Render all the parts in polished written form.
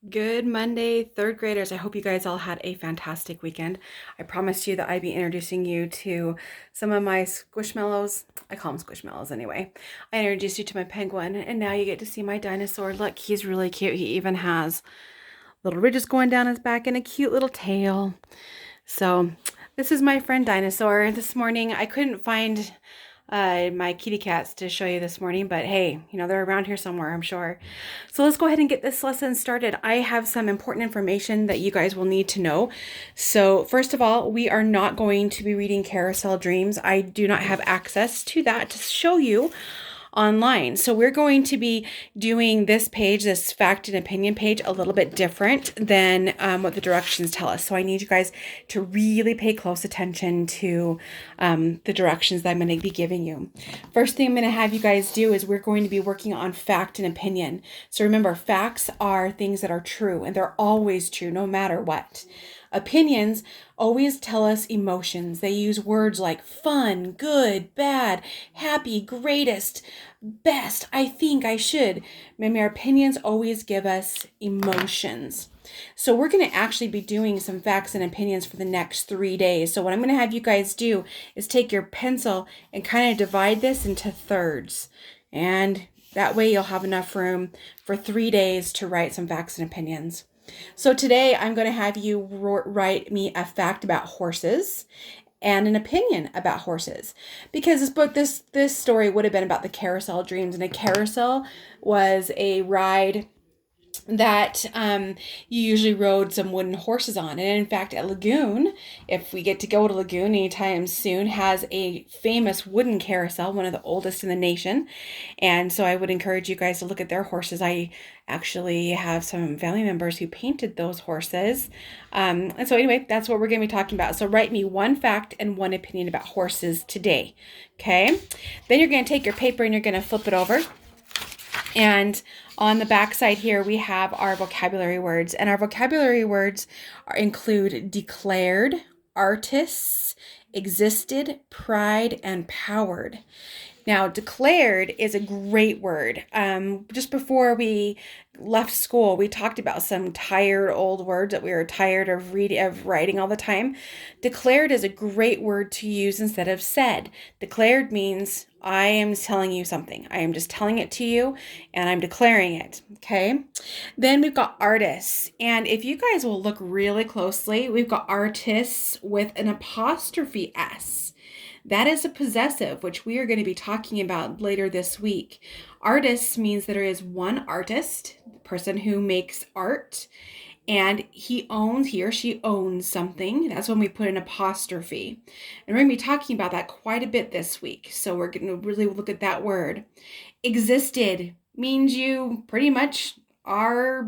Good Monday, third graders. I hope you guys all had a fantastic weekend. I promised you that I'd be introducing you to some of my squishmallows. I call them squishmallows anyway. I introduced you to my penguin, and now you get to see my dinosaur. Look, he's really cute. He even has little ridges going down his back and a cute little tail. So, this is my friend Dinosaur. This morning, I couldn't find my kitty cats to show you this morning, but hey, they're around here somewhere, I'm sure. So let's go ahead and get this lesson started. I have some important information that you guys will need to know. So first of all, we are not going to be reading Carousel Dreams. I do not have access to that to show you online. So we're going to be doing this page, this fact and opinion page, a little bit different than what the directions tell us. So I need you guys to really pay close attention to the directions that I'm going to be giving you. First thing I'm going to have you guys do is we're going to be working on fact and opinion. So remember, facts are things that are true, and they're always true no matter what. Opinions always tell us emotions. They use words like fun, good, bad, happy, greatest, best, I think, I should. Remember, our opinions always give us emotions. So we're going to actually be doing some facts and opinions for the next 3 days. So what I'm going to have you guys do is take your pencil and kind of divide this into thirds. And that way you'll have enough room for 3 days to write some facts and opinions. So today I'm going to have you write me a fact about horses and an opinion about horses, because this story would have been about the Carousel Dreams, and a carousel was a ride that you usually rode some wooden horses on. And in fact, at Lagoon, if we get to go to Lagoon anytime soon, has a famous wooden carousel, one of the oldest in the nation. And so I would encourage you guys to look at their horses. I actually have some family members who painted those horses. And so anyway, that's what we're going to be talking about. So write me one fact and one opinion about horses today. Okay. Then you're going to take your paper and you're going to flip it over. And on the back side here, we have our vocabulary words. And our vocabulary words include declared, artists, existed, pride, and powered. Now, declared is a great word. Just before we left school, we talked about some tired old words that we were tired of writing all the time. Declared is a great word to use instead of said. Declared means I am telling you something. I am just telling it to you, and I'm declaring it. Okay. Then we've got artists. And if you guys will look really closely, we've got artists with an apostrophe S. That is a possessive, which we are going to be talking about later this week. Artist means there is one artist, the person who makes art, and he or she owns something. That's when we put an apostrophe. And we're going to be talking about that quite a bit this week. So we're going to really look at that word. Existed means you pretty much are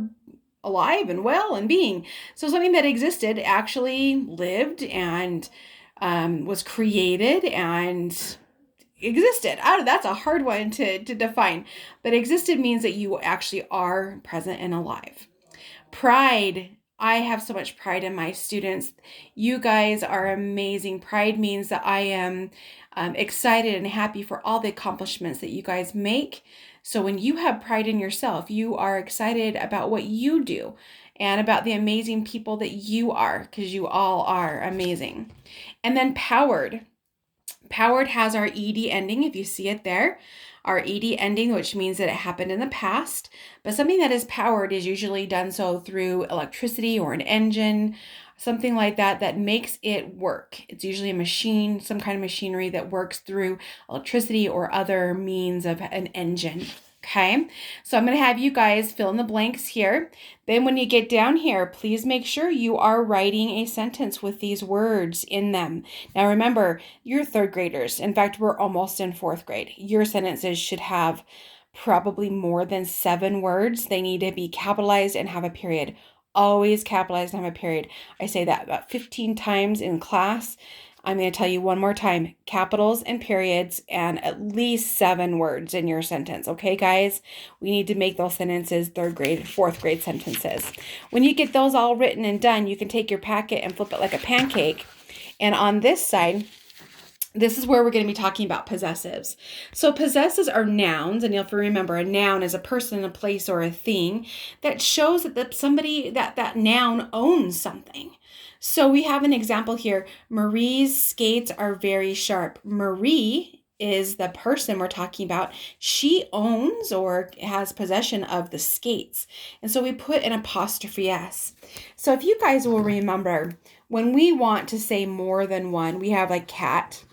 alive and well and being. So something that existed actually lived and was created and existed. That's a hard one to define, but existed means that you actually are present and alive. Pride. I have so much pride in my students. You guys are amazing. Pride means that I am excited and happy for all the accomplishments that you guys make. So when you have pride in yourself, you are excited about what you do and about the amazing people that you are, because you all are amazing. And then powered. Powered has our ed ending, if you see it there. Our ed ending, which means that it happened in the past. But something that is powered is usually done so through electricity or an engine, something like that, that makes it work. It's usually a machine, some kind of machinery that works through electricity or other means of an engine. Okay, so I'm going to have you guys fill in the blanks here. Then when you get down here, please make sure you are writing a sentence with these words in them. Now remember, you're third graders. In fact, we're almost in fourth grade. Your sentences should have probably more than 7 words. They need to be capitalized and have a period. Always capitalized and have a period. I say that about 15 times in class. I'm going to tell you one more time, capitals and periods and at least 7 words in your sentence. Okay, guys? We need to make those sentences third grade, fourth grade sentences. When you get those all written and done, you can take your packet and flip it like a pancake. And on this side, this is where we're going to be talking about possessives. So possessives are nouns, and you'll remember a noun is a person, a place, or a thing that shows that that noun owns something. So we have an example here. Marie's skates are very sharp. Marie is the person we're talking about. She owns or has possession of the skates. And so we put an apostrophe S. So if you guys will remember, when we want to say more than one, we have like cat.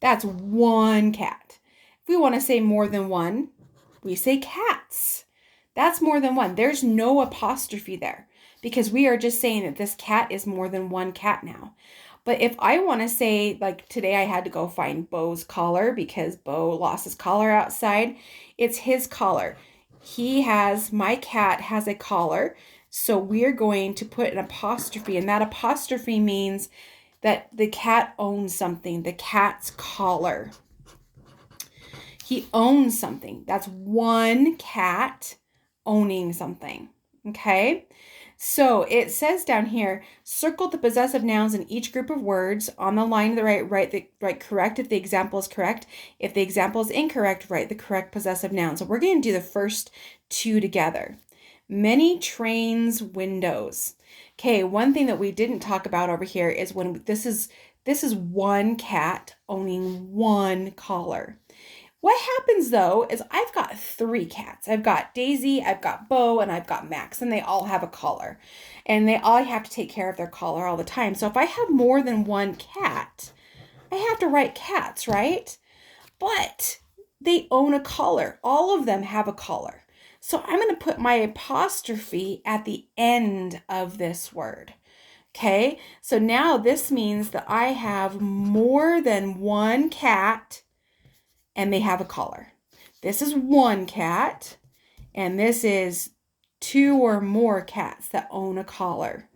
That's one cat. If we want to say more than one, we say cats. That's more than one. There's no apostrophe there because we are just saying that this cat is more than one cat now. But if I want to say, like today I had to go find Bo's collar because Bo lost his collar outside. It's his collar. My cat has a collar. So we're going to put an apostrophe, and that apostrophe means that the cat owns something, the cat's collar. He owns something. That's one cat owning something, okay? So it says down here, circle the possessive nouns in each group of words. On the line to the right, write correct if the example is correct. If the example is incorrect, write the correct possessive noun. So we're going to do the first two together. Many trains, windows. Okay, one thing that we didn't talk about over here is when this is one cat owning one collar. What happens though is I've got three cats. I've got Daisy, I've got Bo, and I've got Max, and they all have a collar. And they all have to take care of their collar all the time. So if I have more than one cat, I have to write cats, right? But they own a collar. All of them have a collar. So I'm going to put my apostrophe at the end of this word. Okay, so now this means that I have more than one cat and they have a collar. This is one cat and this is two or more cats that own a collar.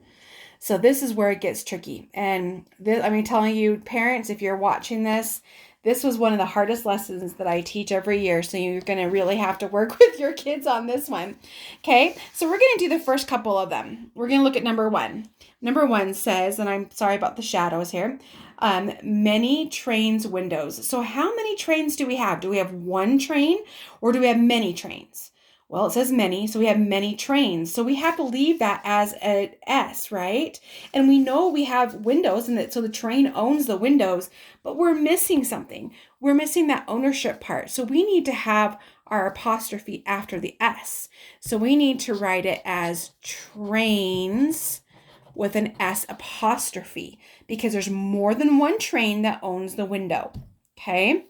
So this is where it gets tricky. And I'm telling you, parents, if you're watching this, this was one of the hardest lessons that I teach every year. So you're going to really have to work with your kids on this one. Okay, so we're going to do the first couple of them. We're going to look at number one. Number one says, and I'm sorry about the shadows here, many trains, windows. So how many trains do we have? Do we have one train or do we have many trains? Well, it says many, so we have many trains. So we have to leave that as an S, right? And we know we have windows, and so the train owns the windows, but we're missing something. We're missing that ownership part. So we need to have our apostrophe after the S. So we need to write it as trains with an S apostrophe because there's more than one train that owns the window. Okay,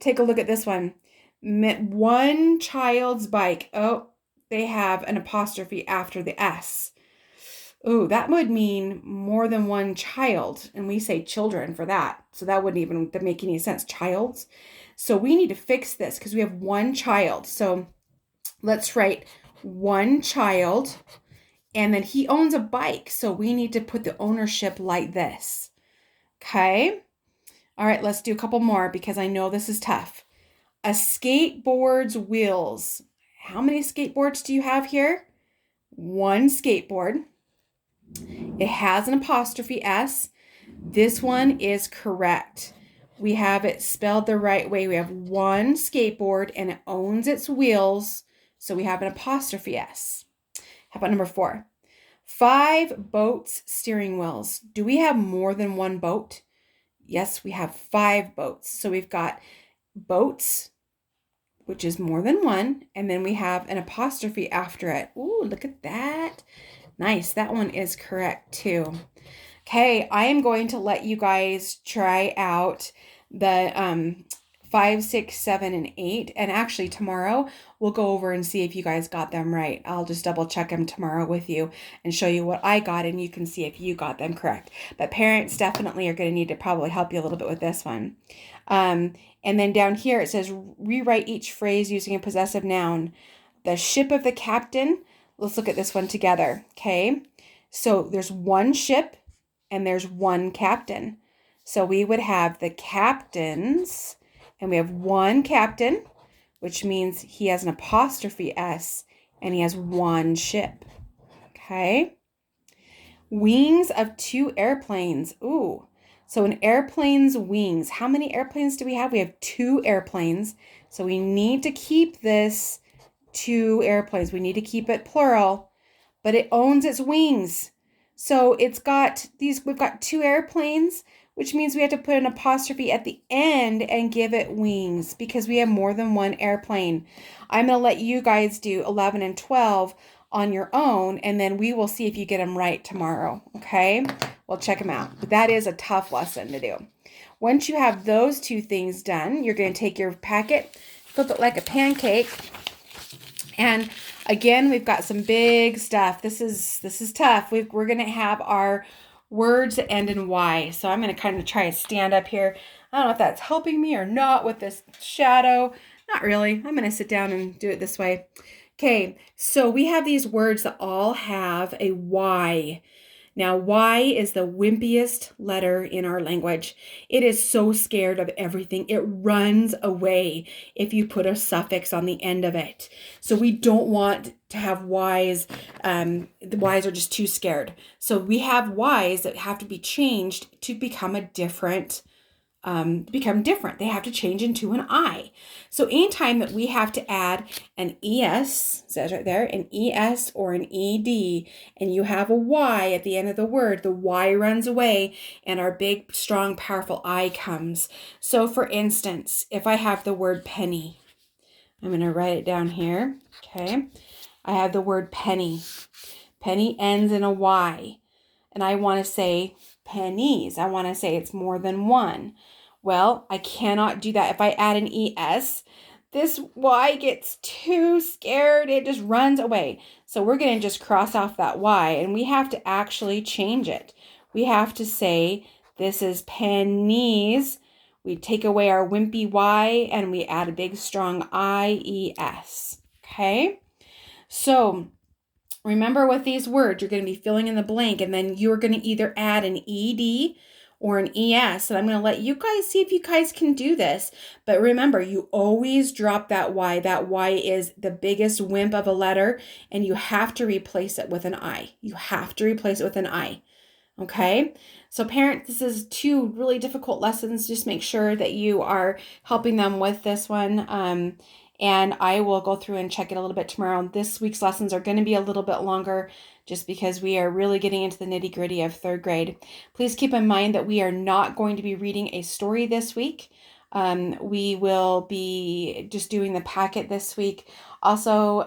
take a look at this one. One child's bike. Oh, they have an apostrophe after the S. Oh, that would mean more than one child. And we say children for that. So that wouldn't even make any sense. Childs. So we need to fix this because we have one child. So let's write one child. And then he owns a bike. So we need to put the ownership like this. Okay. All right, let's do a couple more because I know this is tough. A skateboard's wheels. How many skateboards do you have here? One skateboard. It has an apostrophe S. This one is correct. We have it spelled the right way. We have one skateboard and it owns its wheels. So we have an apostrophe S. How about number 4? 5 boats' steering wheels. Do we have more than one boat? Yes, we have 5 boats. So we've got boats, which is more than one, and then we have an apostrophe after it. Ooh, look at that. Nice. That one is correct too. Okay, I am going to let you guys try out the 5, 6, 7, and 8. And actually tomorrow we'll go over and see if you guys got them right. I'll just double check them tomorrow with you and show you what I got, and you can see if you got them correct. But parents definitely are going to need to probably help you a little bit with this one. And then down here it says rewrite each phrase using a possessive noun. The ship of the captain. Let's look at this one together. Okay. So there's one ship and there's one captain. So we would have the captains, and we have one captain, which means he has an apostrophe S and he has one ship. Okay. Wings of 2 airplanes. Ooh. So an airplane's wings, how many airplanes do we have? We have 2 airplanes. So we need to keep this 2 airplanes. We need to keep it plural, but it owns its wings. So it's got these, we've got 2 airplanes, which means we have to put an apostrophe at the end and give it wings because we have more than 1 airplane. I'm going to let you guys do 11 and 12 on your own, and then we will see if you get them right tomorrow, okay? We'll check them out. But that is a tough lesson to do. Once you have those 2 things done, you're going to take your packet, flip it like a pancake, and again, we've got some big stuff. This is tough. We're going to have our words that end in Y. So I'm going to kind of try to stand up here. I don't know if that's helping me or not with this shadow. Not really. I'm going to sit down and do it this way. Okay, so we have these words that all have a Y. Now, Y is the wimpiest letter in our language. It is so scared of everything. It runs away if you put a suffix on the end of it. So we don't want to have Ys. The Ys are just too scared. So we have Ys that have to be changed to become a different become different. They have to change into an I. So anytime that we have to add an ES, says right there, an ES or an ED, and you have a Y at the end of the word, the Y runs away and our big, strong, powerful I comes. So for instance, if I have the word penny, I'm going to write it down here. Okay. I have the word penny. Penny ends in a Y. And I want to say pennies. I want to say it's more than 1. Well, I cannot do that. If I add an ES, this Y gets too scared. It just runs away. So we're going to just cross off that Y, and we have to actually change it. We have to say this is pennies. We take away our wimpy Y, and we add a big, strong IES. Okay? So remember with these words, you're going to be filling in the blank, and then you're going to either add an ED or an ES. And I'm going to let you guys see if you guys can do this. But remember, you always drop that Y. That Y is the biggest wimp of a letter, and you have to replace it with an I. You have to replace it with an I. Okay? So parents, this is 2 really difficult lessons. Just make sure that you are helping them with this one. And I will go through and check it a little bit tomorrow. This week's lessons are going to be a little bit longer just because we are really getting into the nitty-gritty of 3rd grade. Please keep in mind that we are not going to be reading a story this week. We will be just doing the packet this week. Also,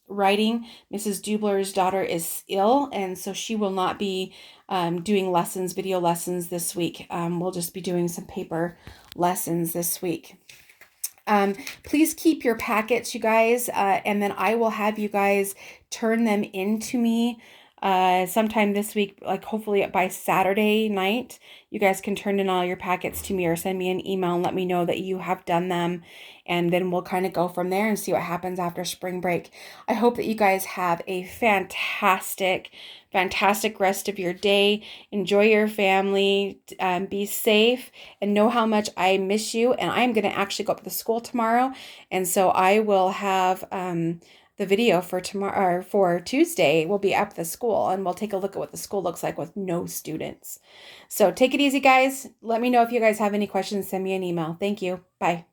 writing. Mrs. Dubler's daughter is ill, and so she will not be doing lessons, video lessons this week. We'll just be doing some paper lessons this week. Please keep your packets, you guys, and then I will have you guys turn them into me sometime this week, like hopefully by Saturday night. You guys can turn in all your packets to me or send me an email and let me know that you have done them, and then we'll kind of go from there and see what happens after spring break. I hope that you guys have a fantastic rest of your day. Enjoy your family, be safe, and know how much I miss you. And I'm going to actually go up to the school tomorrow, and so I will have the video for tomorrow, or for Tuesday, will be up at the school, and we'll take a look at what the school looks like with no students. So take it easy, guys. Let me know if you guys have any questions. Send me an email. Thank you. Bye.